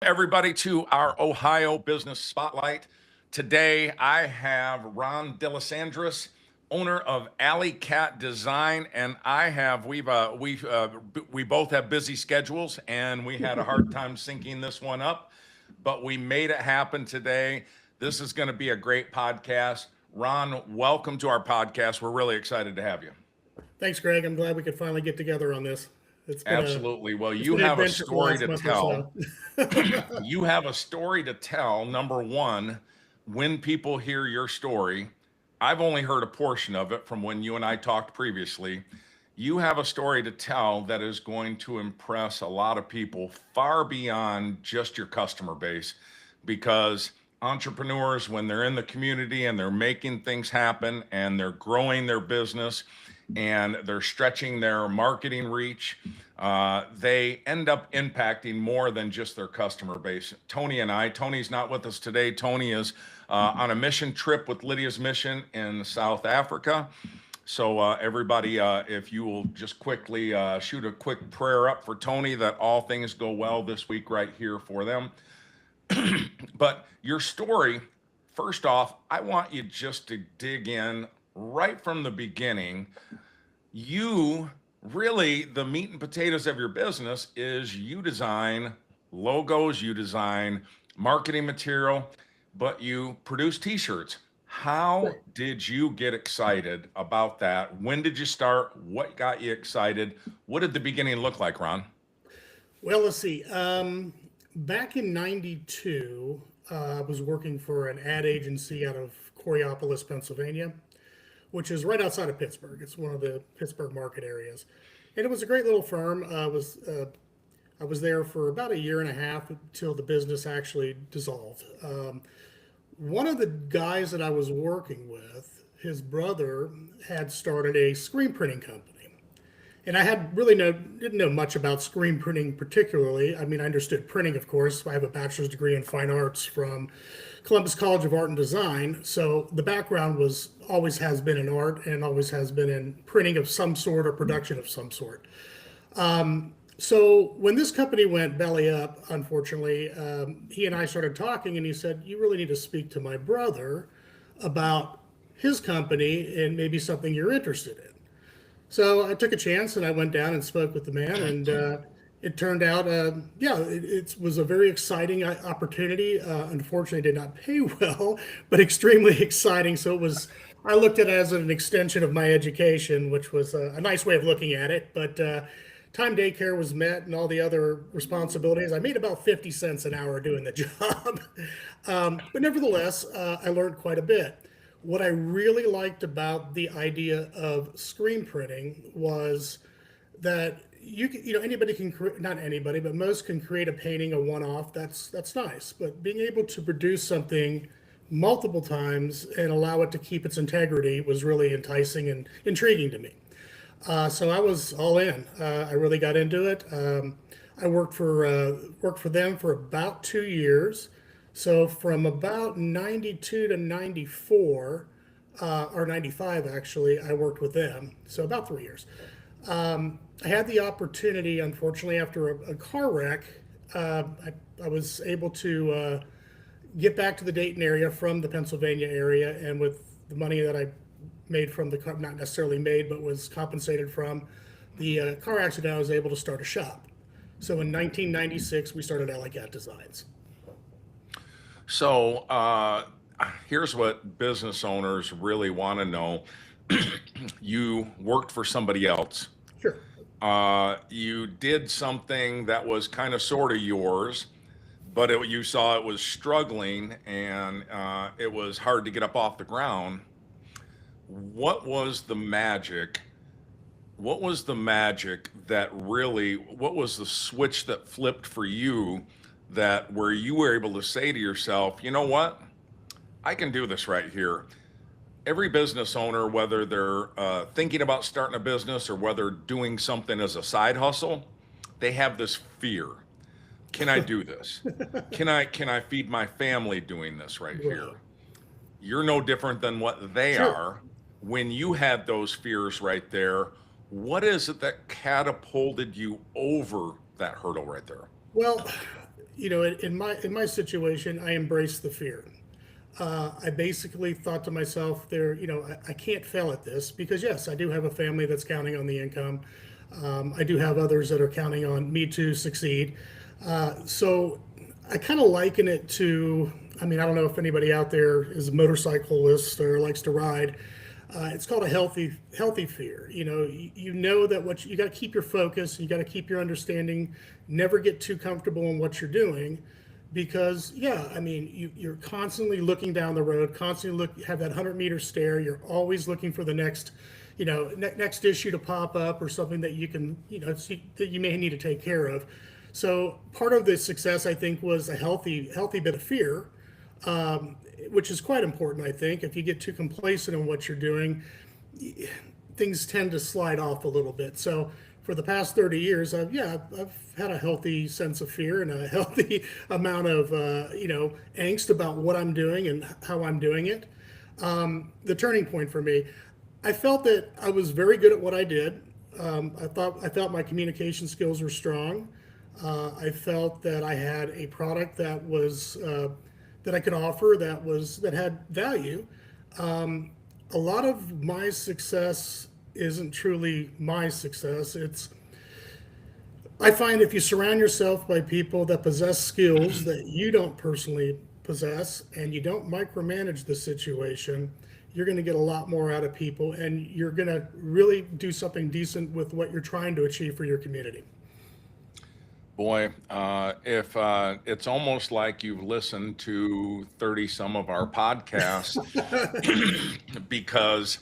everybody, to our Ohio Business Spotlight. Today, I have Ron Delisandris, owner of Alley Cat Design, and we both have busy schedules, and we had a hard time syncing this one up, but we made it happen today. This is going to be a great podcast. Ron, welcome to our podcast. We're really excited to have you. Thanks, Greg. I'm glad we could finally get together on this. Absolutely. Well, it's you been an have a adventure for the story last to month tell. or so. You have a story to tell. Number one, when people hear your story, I've only heard a portion of it from when you and I talked previously. You have a story to tell that is going to impress a lot of people far beyond just your customer base, because entrepreneurs, when they're in the community and they're making things happen and they're growing their business and they're stretching their marketing reach, they end up impacting more than just their customer base. Tony's not with us today. Tony is on a mission trip with Lydia's Mission in South Africa. So everybody, if you will just quickly shoot a quick prayer up for Tony, that all things go well this week right here for them. But your story, first off, I want you just to dig in right from the beginning. You really, the meat and potatoes of your business is you design logos, you design marketing material, but you produce t-shirts. How did you get excited about that? When did you start? What got you excited? What did the beginning look like, Ron? Well, let's see. Back in '92, I was working for an ad agency out of Coraopolis, Pennsylvania, which is right outside of Pittsburgh. It's one of the Pittsburgh market areas. And it was a great little firm. I was there for about a year and a half until the business actually dissolved. One of the guys that I was working with, his brother had started a screen printing company. And I had really didn't know much about screen printing particularly. I mean, I understood printing, of course. I have a bachelor's degree in fine arts from Columbus College of Art and Design. So the background always has been in art and always has been in printing of some sort or production of some sort. So when this company went belly up, unfortunately, he and I started talking, and he said, "You really need to speak to my brother about his company and maybe something you're interested in." So I took a chance and I went down and spoke with the man, and it turned out, it was a very exciting opportunity. Unfortunately, it did not pay well, but extremely exciting. So I looked at it as an extension of my education, which was a nice way of looking at it. But time daycare was met and all the other responsibilities. I made about 50 cents an hour doing the job. But nevertheless, I learned quite a bit. What I really liked about the idea of screen printing was that anybody can not anybody, but most can create a painting, a one-off. That's nice. But being able to produce something multiple times and allow it to keep its integrity was really enticing and intriguing to me. So I was all in. I really got into it. I worked for them for about 2 years. So from about 92 to 94, or 95 actually, I worked with them. So about 3 years. I had the opportunity, unfortunately, after a car wreck, I was able to get back to the Dayton area from the Pennsylvania area, and with the money that I made from the car, not necessarily made, but was compensated from the car accident, I was able to start a shop. So in 1996, we started Alley Cat Designs. So here's what business owners really want to know. You worked for somebody else. Sure. You did something that was kind of sort of yours, but you saw it was struggling and it was hard to get up off the ground. What was the magic? What was the switch that flipped for you, that where you were able to say to yourself, you know what, I can do this right here? Every business owner, whether they're thinking about starting a business or whether doing something as a side hustle, they have this fear. Can I do this? Can I feed my family doing this right here? You're no different than what they are. When you had those fears right there, what is it that catapulted you over that hurdle right there? Well, in my situation, I embraced the fear. I basically thought to myself, I can't fail at this because yes, I do have a family that's counting on the income. I do have others that are counting on me to succeed. So I kind of liken it to, I mean, I don't know if anybody out there is a motorcyclist or likes to ride. It's called a healthy fear. You know that you got to keep your focus, you got to keep your understanding, never get too comfortable in what you're doing, because yeah, I mean, you're constantly looking down the road, constantly have that 100-meter stare. You're always looking for the next, next issue to pop up or something that you can, that you may need to take care of. So part of the success, I think, was a healthy bit of fear, which is quite important. I think if you get too complacent in what you're doing, things tend to slide off a little bit. So for the past 30 years, I've had a healthy sense of fear and a healthy amount of angst about what I'm doing and how I'm doing it. The turning point for me, I felt that I was very good at what I did. I felt my communication skills were strong. I felt that I had a product that was that I could offer that had value. A lot of my success isn't truly my success. I find if you surround yourself by people that possess skills that you don't personally possess and you don't micromanage the situation, you're going to get a lot more out of people and you're going to really do something decent with what you're trying to achieve for your community. Boy, if it's almost like you've listened to 30 some of our podcasts because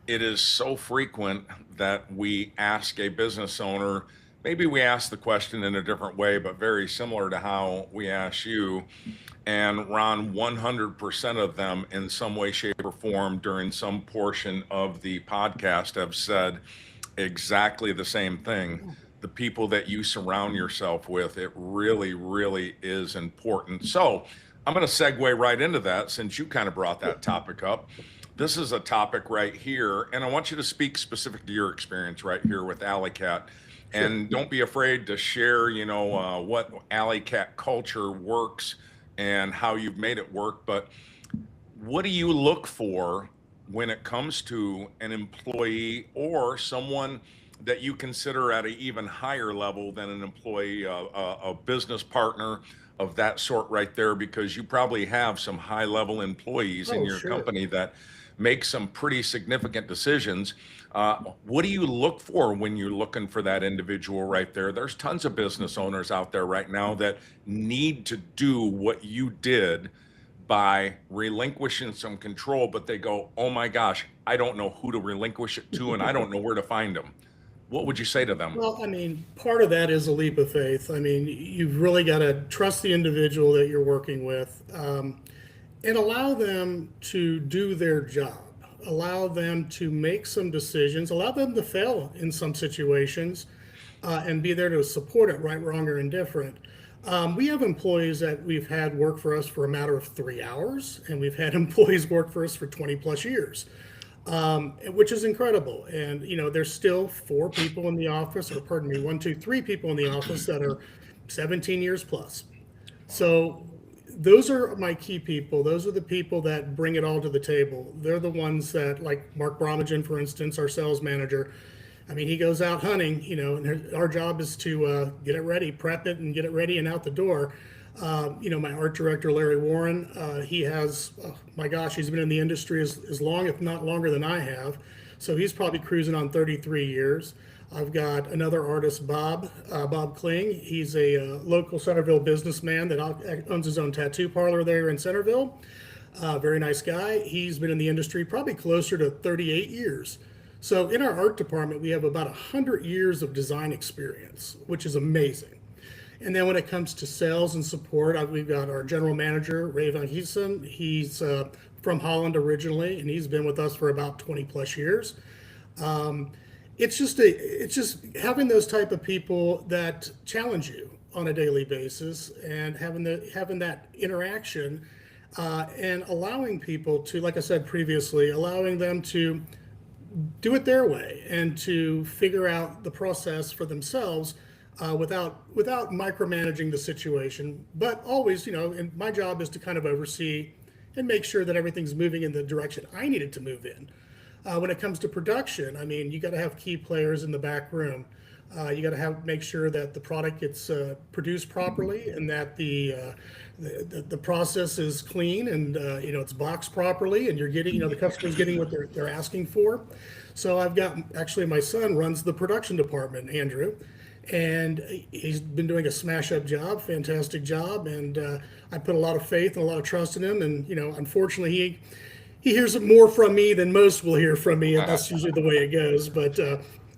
it is so frequent that we ask a business owner, maybe we ask the question in a different way, but very similar to how we ask you. And Ron, 100% of them in some way, shape, or form during some portion of the podcast have said exactly the same thing. The people that you surround yourself with, it really, really is important. So I'm going to segue right into that since you kind of brought that topic up. This is a topic right here, and I want you to speak specific to your experience right here with Alley Cat. And don't be afraid to share, what Alley Cat culture works and how you've made it work. But what do you look for when it comes to an employee or someone that you consider at an even higher level than an employee, a business partner of that sort right there, because you probably have some high level employees in your company that make some pretty significant decisions. What do you look for when you're looking for that individual right there? There's tons of business owners out there right now that need to do what you did by relinquishing some control, but they go, oh my gosh, I don't know who to relinquish it to, and I don't know where to find them. What would you say to them? Well, I mean, part of that is a leap of faith. I mean, you've really got to trust the individual that you're working with, and allow them to do their job. Allow them to make some decisions. Allow them to fail in some situations, and be there to support it, right, wrong, or indifferent. We have employees that we've had work for us for a matter of 3 hours, and we've had employees work for us for 20 plus years. Which is incredible. And, there's still 4 people in the office, or pardon me, 1, 2, 3 people in the office that are 17 years plus. So those are my key people. Those are the people that bring it all to the table. They're the ones that, like Mark Bromagen, for instance, our sales manager. I mean, he goes out hunting, and our job is to get it ready, prep it, and get it ready and out the door. My art director, Larry Warren, he has, my gosh, he's been in the industry as long, if not longer than I have. So he's probably cruising on 33 years. I've got another artist, Bob Kling. He's a local Centerville businessman that owns his own tattoo parlor there in Centerville. Very nice guy. He's been in the industry probably closer to 38 years. So in our art department, we have about 100 years of design experience, which is amazing. And then when it comes to sales and support, we've got our general manager, Ray Van Heesen. He's from Holland originally, and he's been with us for about 20 plus years. It's just having those type of people that challenge you on a daily basis, and having that interaction, and allowing people to, like I said previously, allowing them to do it their way and to figure out the process for themselves. without micromanaging the situation. But always, and my job is to kind of oversee and make sure that everything's moving in the direction I need it to move in. When it comes to production, I mean, you got to have key players in the back room. You got to have make sure that the product gets produced properly and that the process is clean and it's boxed properly and you're getting the customer's getting what they're asking for. So I've got actually my son runs the production department, Andrew, and he's been doing a smash up job, fantastic job, and I put a lot of faith and a lot of trust in him. And unfortunately he hears it more from me than most will hear from me, and that's usually the way it goes. But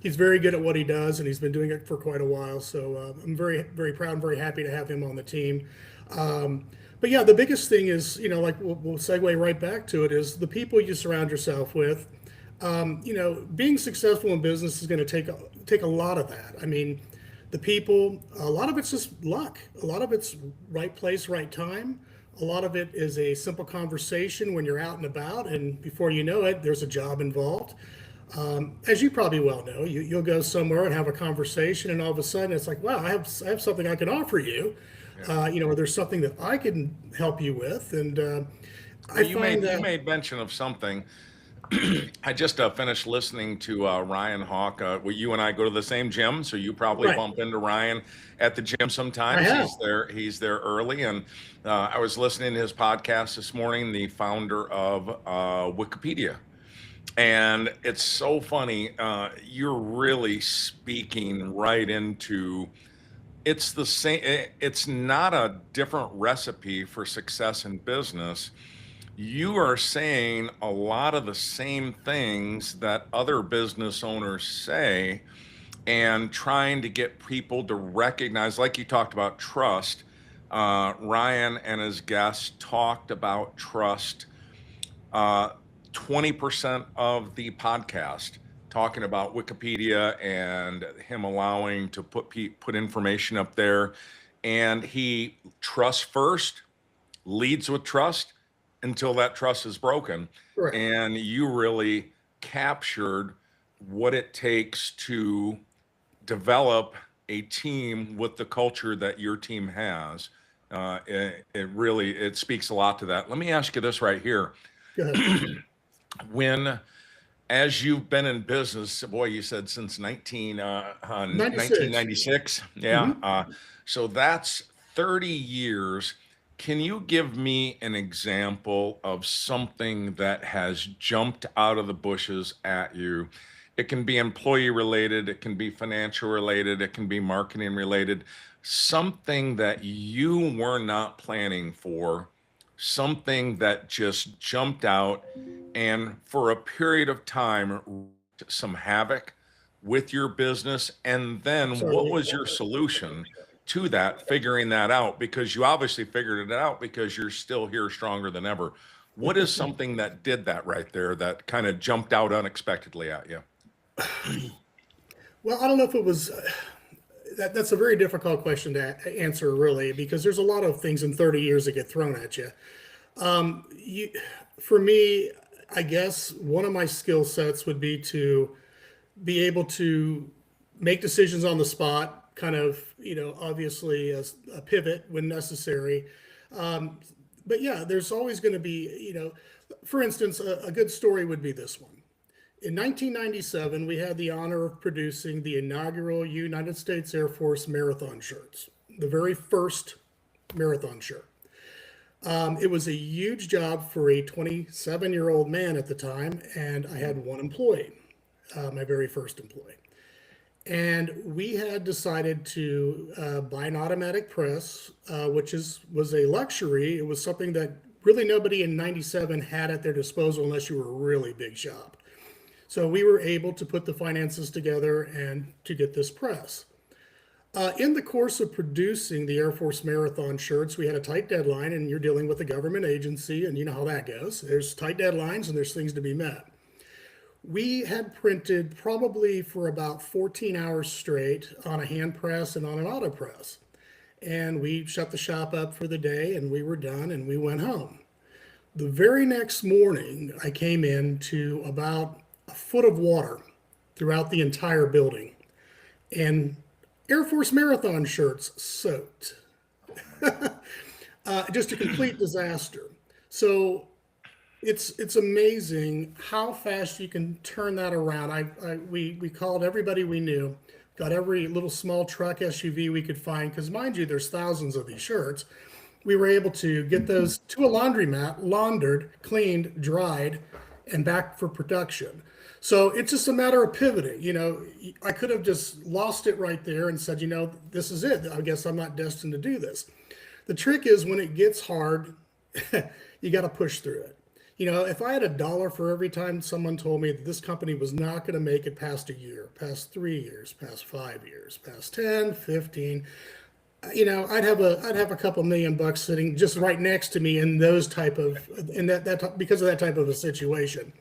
he's very good at what he does, and he's been doing it for quite a while. So I'm very, very proud and very happy to have him on the team. But yeah, the biggest thing is, like we'll segue right back to it, is the people you surround yourself with. Being successful in business is going to take a lot of that. I mean, the people, a lot of it's just luck. A lot of it's right place, right time. A lot of it is a simple conversation when you're out and about, and before you know it, there's a job involved. As you probably well know, you'll go somewhere and have a conversation, and all of a sudden it's like, wow, I have something I can offer you. Or there's something that I can help you with, and You made mention of something. I just finished listening to Ryan Hawk. You and I go to the same gym, so you probably right. bump into Ryan at the gym sometimes. I have. He's there early, and I was listening to his podcast this morning. The founder of Wikipedia, and it's so funny. You're really speaking right into. It's the same. It's not a different recipe for success in business. You are saying a lot of the same things that other business owners say, and trying to get people to recognize, like you talked about trust. Ryan and his guests talked about trust 20% of the podcast, talking about Wikipedia and him allowing to put information up there. And he trusts first, leads with trust until that trust is broken. Correct. And you really captured what it takes to develop a team with the culture that your team has. It speaks a lot to that. Let me ask you this right here. Go ahead. As you've been in business, boy, you said since 96. 1996. Yeah. So that's 30 years. Can you give me an example of something that has jumped out of the bushes at you? It can be employee related, it can be financial related, it can be marketing related, something that you were not planning for, something that just jumped out and for a period of time wreaked some havoc with your business. And then what was your solution to that, figuring that out? Because you obviously figured it out because you're still here stronger than ever. What is something that did that right there that kind of jumped out unexpectedly at you? Well, I don't know if it was that's a very difficult question to answer, really, because there's a lot of things in 30 years that get thrown at you. For me, I guess one of my skill sets would be to be able to make decisions on the spot, kind of, obviously as a pivot when necessary. But yeah, there's always going to be, for instance, a good story would be this one. In 1997, we had the honor of producing the inaugural United States Air Force marathon shirts, the very first marathon shirt. It was a huge job for a 27-year-old man at the time, and I had one employee, my very first employee. And we had decided to buy an automatic press, which was a luxury. It was something that really nobody in 97 had at their disposal unless you were a really big shop. So we were able to put the finances together and to get this press. In the course of producing the Air Force Marathon shirts, we had a tight deadline, and you're dealing with a government agency, and you know how that goes. There's tight deadlines and there's things to be met. We had printed probably for about 14 hours straight on a hand press and on an auto press. And we shut the shop up for the day, and we were done, and we went home. The very next morning, I came in to about a foot of water throughout the entire building. And Air Force Marathon shirts soaked. Just a complete disaster. So it's amazing how fast you can turn that around. We called everybody we knew, got every little small truck SUV we could find, because mind you, there's thousands of these shirts. We were able to get those to a laundromat, laundered, cleaned, dried, and back for production. So it's just a matter of pivoting. I could have just lost it right there and said, this is it. I guess I'm not destined to do this. The trick is when it gets hard, you got to push through it. If I had $1 for every time someone told me that this company was not going to make it past a year, past 3 years, past 5 years, past 10, 15, I'd have a couple $1,000,000 sitting just right next to me in those type of, in that because of that type of a situation.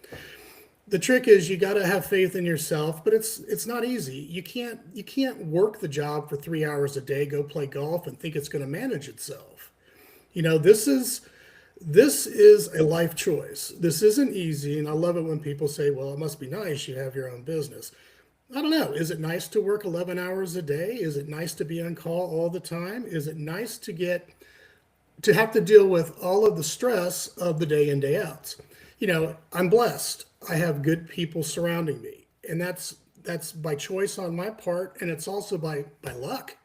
The trick is you got to have faith in yourself, but it's not easy. You can't work the job for 3 hours a day, go play golf, and think it's going to manage itself. This is a life choice. This isn't easy, and I love it when people say, "Well, it must be nice you have your own business." I don't know. Is it nice to work 11 hours a day? Is it nice to be on call all the time? Is it nice to have to deal with all of the stress of the day in, day outs? I'm blessed. I have good people surrounding me, and that's by choice on my part, and it's also by luck.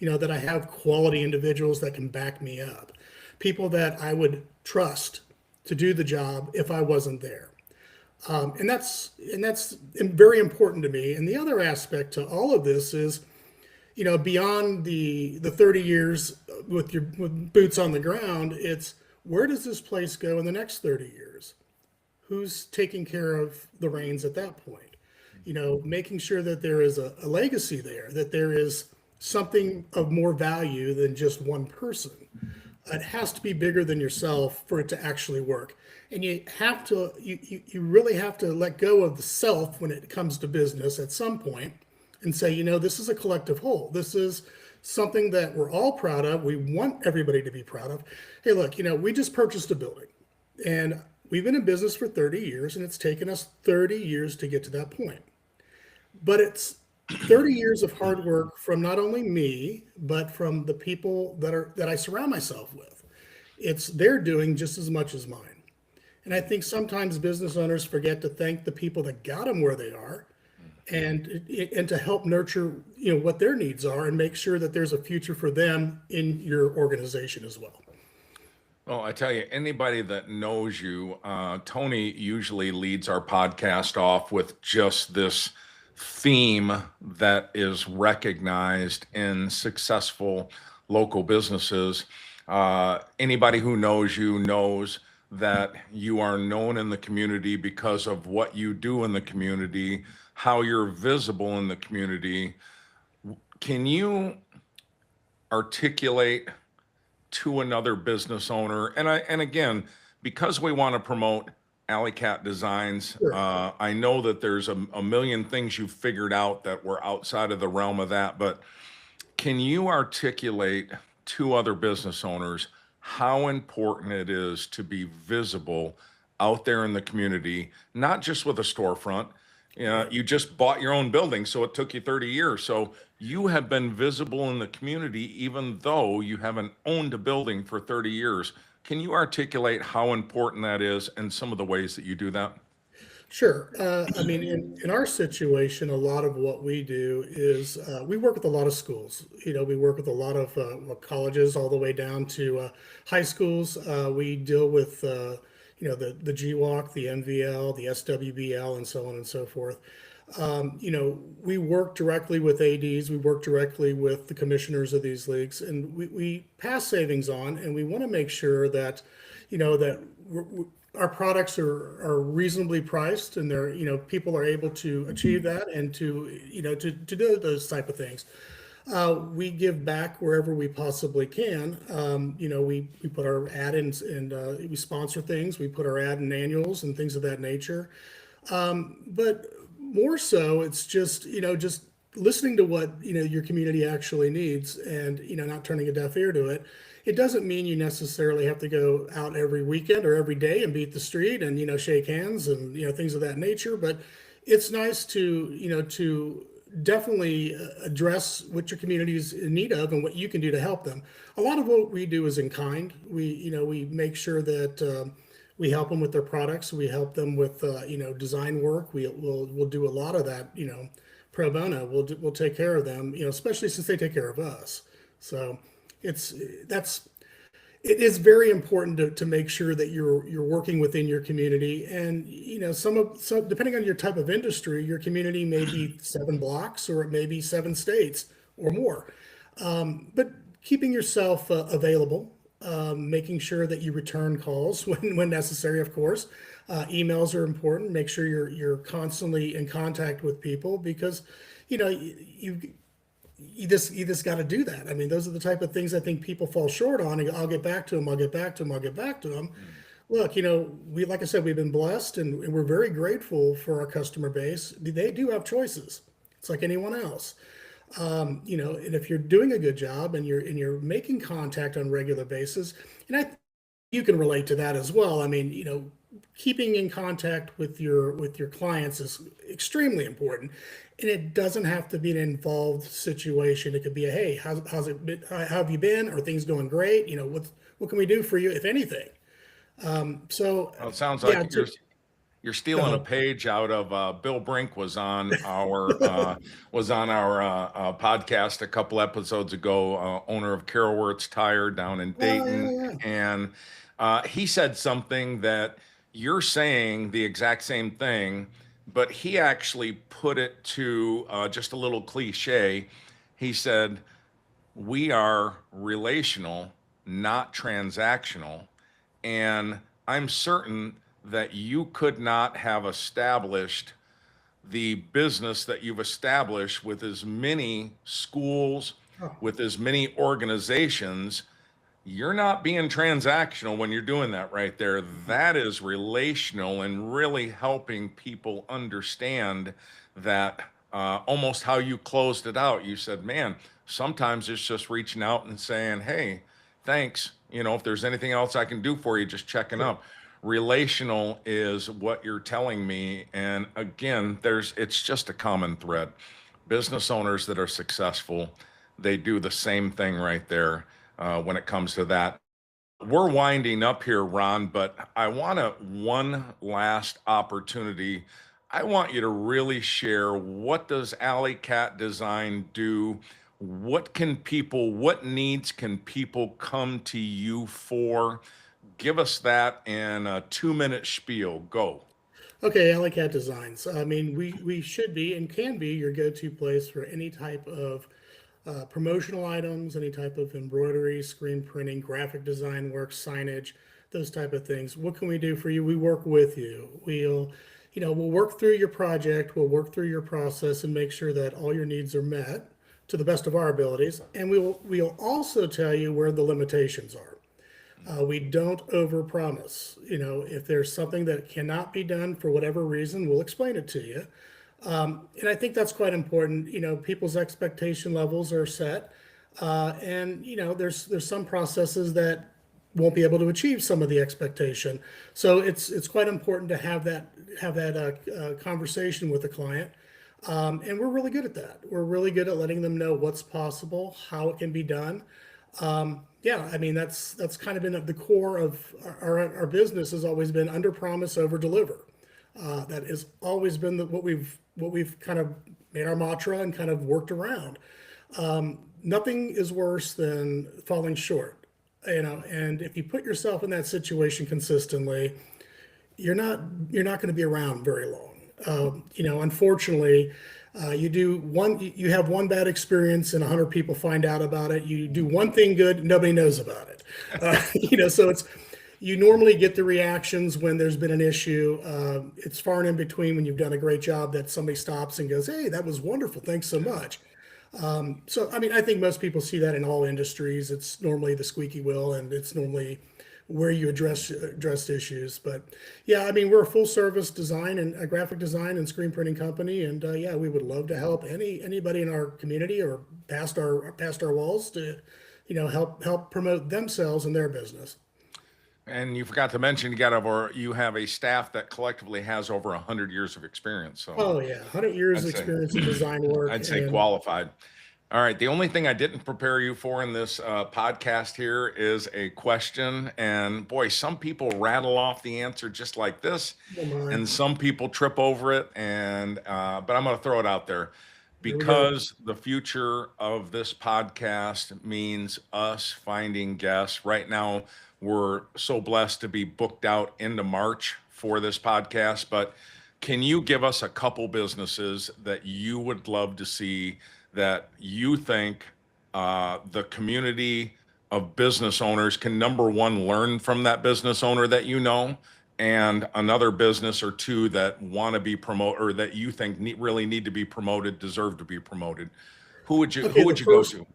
That I have quality individuals that can back me up, people that I would trust to do the job if I wasn't there. And that's very important to me. And the other aspect to all of this is, beyond the 30 years with boots on the ground, it's where does this place go in the next 30 years? Who's taking care of the reins at that point? Making sure that there is a legacy there, that there is something of more value than just one person. It has to be bigger than yourself for it to actually work. And you really have to let go of the self when it comes to business at some point and say, this is a collective whole. This is something that we're all proud of. We want everybody to be proud of. Hey, look, we just purchased a building, and we've been in business for 30 years, and it's taken us 30 years to get to that point. But it's 30 years of hard work from not only me, but from the people that I surround myself with. It's their doing just as much as mine. And I think sometimes business owners forget to thank the people that got them where they are, and to help nurture what their needs are, and make sure that there's a future for them in your organization as well. Well, I tell you, anybody that knows you, Tony usually leads our podcast off with just this theme that is recognized in successful local businesses. Anybody who knows you knows that you are known in the community because of what you do in the community, how you're visible in the community. Can you articulate to another business owner, and again, because we want to promote Alley Cat Designs, Sure. I know that there's a million things you've figured out that were outside of the realm of that, but can you articulate to other business owners how important it is to be visible out there in the community, not just with a storefront? You just bought your own building, so it took you 30 years. So you have been visible in the community, even though you haven't owned a building for 30 years. Can you articulate how important that is and some of the ways that you do that? Sure. I mean, in our situation, a lot of what we do is we work with a lot of schools. We work with a lot of colleges all the way down to high schools. We deal with, the GWalk, the MVL, the SWBL, and so on and so forth. We work directly with ADs. We work directly with the commissioners of these leagues, and we pass savings on, and we want to make sure that, our products are reasonably priced, and people are able to achieve that, and to do those type of things. We give back wherever we possibly can. We put our ad in, and we sponsor things. We put our ad in annuals and things of that nature. But more so, it's just listening to what your community actually needs, and not turning a deaf ear to it. It doesn't mean you necessarily have to go out every weekend or every day and beat the street and shake hands and things of that nature. But it's nice to definitely address what your community is in need of and what you can do to help them. A lot of what we do is in kind. We make sure that we help them with their products. We help them with design work. We'll do a lot of that. Pro bono. We'll take care of them. Especially since they take care of us. So it's that's it is very important to make sure that you're working within your community. And some depending on your type of industry, your community may be 7 blocks or it may be 7 states or more. But keeping yourself available, making sure that you return calls when necessary, of course. Emails are important. Make sure you're constantly in contact with people, because you just got to do that. I mean, those are the type of things I think people fall short on. And I'll get back to them. I'll get back to them. I'll get back to them. Look, like I said, we've been blessed, and we're very grateful for our customer base. They do have choices. It's like anyone else. And if you're doing a good job and you're making contact on a regular basis, and you can relate to that as well. I mean, keeping in contact with your clients is extremely important, and it doesn't have to be an involved situation. It could be a, hey, how's it been? How have you been? Are things going great? What can we do for you, if anything? So Well, it sounds yeah, like you're stealing a go page out of Bill Brink was on our podcast a couple episodes ago. Owner of Carol Wirtz Tire down in Oh, yeah, Dayton, yeah. and he said something that you're saying the exact same thing, but he actually put it to just a little cliche. He said, "We are relational, not transactional." And I'm certain that you could not have established the business that you've established with as many schools, Oh, with as many organizations. You're not being transactional when you're doing that right there. That is relational and really helping people understand that, almost how you closed it out. You said, man, sometimes it's just reaching out and saying, hey, thanks. If there's anything else I can do for you, just checking sure. up. Relational is what you're telling me. And again, it's just a common thread. Business owners that are successful, they do the same thing right there when it comes to that. We're winding up here, Ron, but I want one last opportunity. I want you to really share, what does Alley Cat Design do? What needs can people come to you for? Give us that in a 2-minute spiel. Go. Okay, Alley Cat Designs. I mean, we should be and can be your go-to place for any type of promotional items, any type of embroidery, screen printing, graphic design work, signage, those type of things. What can we do for you? We work with you. We'll work through your project, we'll work through your process and make sure that all your needs are met to the best of our abilities. And we'll also tell you where the limitations are. We don't overpromise. If there's something that cannot be done for whatever reason, we'll explain it to you. And I think that's quite important. People's expectation levels are set, and there's some processes that won't be able to achieve some of the expectation. So it's quite important to have that conversation with the client, and we're really good at that. We're really good at letting them know what's possible, how it can be done. Yeah, I mean that's kind of been at the core of our business, has always been under promise, over deliver. That has always been what we've kind of made our mantra and kind of worked around. Nothing is worse than falling short, and if you put yourself in that situation consistently, you're not going to be around very long. Unfortunately, you have one bad experience and 100 people find out about it. You do one thing good, nobody knows about it. So you normally get the reactions when there's been an issue. It's far and in between when you've done a great job that somebody stops and goes, "Hey, that was wonderful. Thanks so much." So, I mean, I think most people see that in all industries. It's normally the squeaky wheel, and it's normally where you address issues. But yeah, I mean, we're a full service design and a graphic design and screen printing company, and yeah, we would love to help anybody in our community or past our walls to help promote themselves and their business. And you forgot to mention you have a staff that collectively has over 100 years of experience. So Oh yeah, 100 years I'd say experience in design work, I'd say and qualified. All right. The only thing I didn't prepare you for in this podcast here is a question. And boy, some people rattle off the answer just like this, oh my, and some people trip over it. And but I'm going to throw it out there here we go. because the future of this podcast means us finding guests. Right now, we're so blessed to be booked out into March for this podcast. But can you give us a couple businesses that you would love to see that you think the community of business owners can, number one, learn from that business owner that you know, and another business or two that want to be promoted or that you think really need to be promoted, deserve to be promoted? Who Okay, would you go to?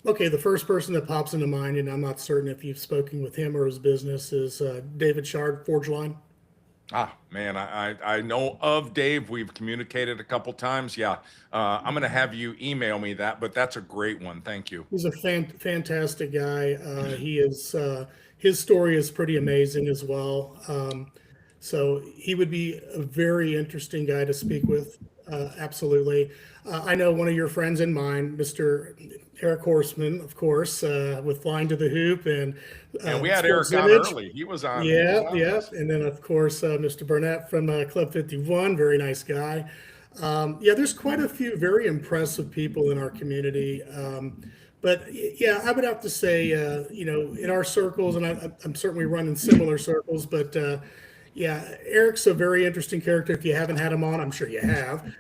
the first person that pops into mind, and I'm not certain if you've spoken with him or his business, is David Shard, Forge Line. Ah, man, I know of Dave. We've communicated a couple times. Yeah, I'm going to have you email me that, but that's a great one. Thank you. He's a fantastic guy. He is his story is pretty amazing as well. So he would be a very interesting guy to speak with. Absolutely. I know one of your friends and mine, Mr. Eric Horseman, of course, with Flying to the Hoop and And we had Sports Eric on Image. early. He was on. He was Yeah, on yeah. this. And then, of course, Mr. Burnett from Club 51, very nice guy. Yeah, there's quite a few very impressive people in our community. But yeah, I would have to say, in our circles, and I'm certainly running similar circles, but yeah, Eric's a very interesting character. If you haven't had him on, I'm sure you have.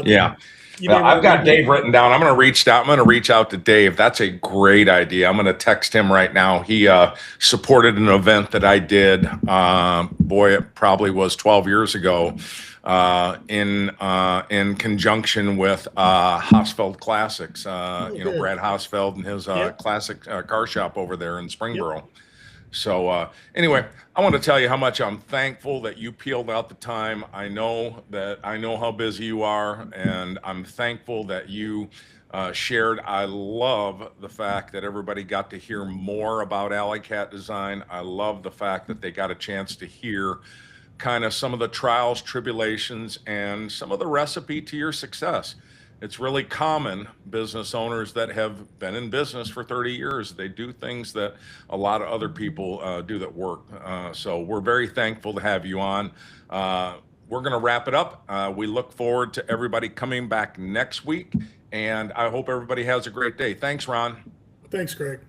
Yeah. You may Well, I've want to got reach Dave written down. I'm going to reach out. I'm going to reach out to Dave. That's a great idea. I'm going to text him right now. He supported an event that I did. Boy, it probably was 12 years ago. In conjunction with Hosfeld Classics. good. Brad Hosfeld and his Yep, classic car shop over there in yep. Springboro. So anyway, I want to tell you how much I'm thankful that you peeled out the time. I know how busy you are, and I'm thankful that you shared. I love the fact that everybody got to hear more about Alley Cat Design. I love the fact that they got a chance to hear kind of some of the trials, tribulations, and some of the recipe to your success. It's really common, business owners that have been in business for 30 years, they do things that a lot of other people do that work. So we're very thankful to have you on. We're going to wrap it up. We look forward to everybody coming back next week, and I hope everybody has a great day. Thanks, Ron. Thanks, Greg.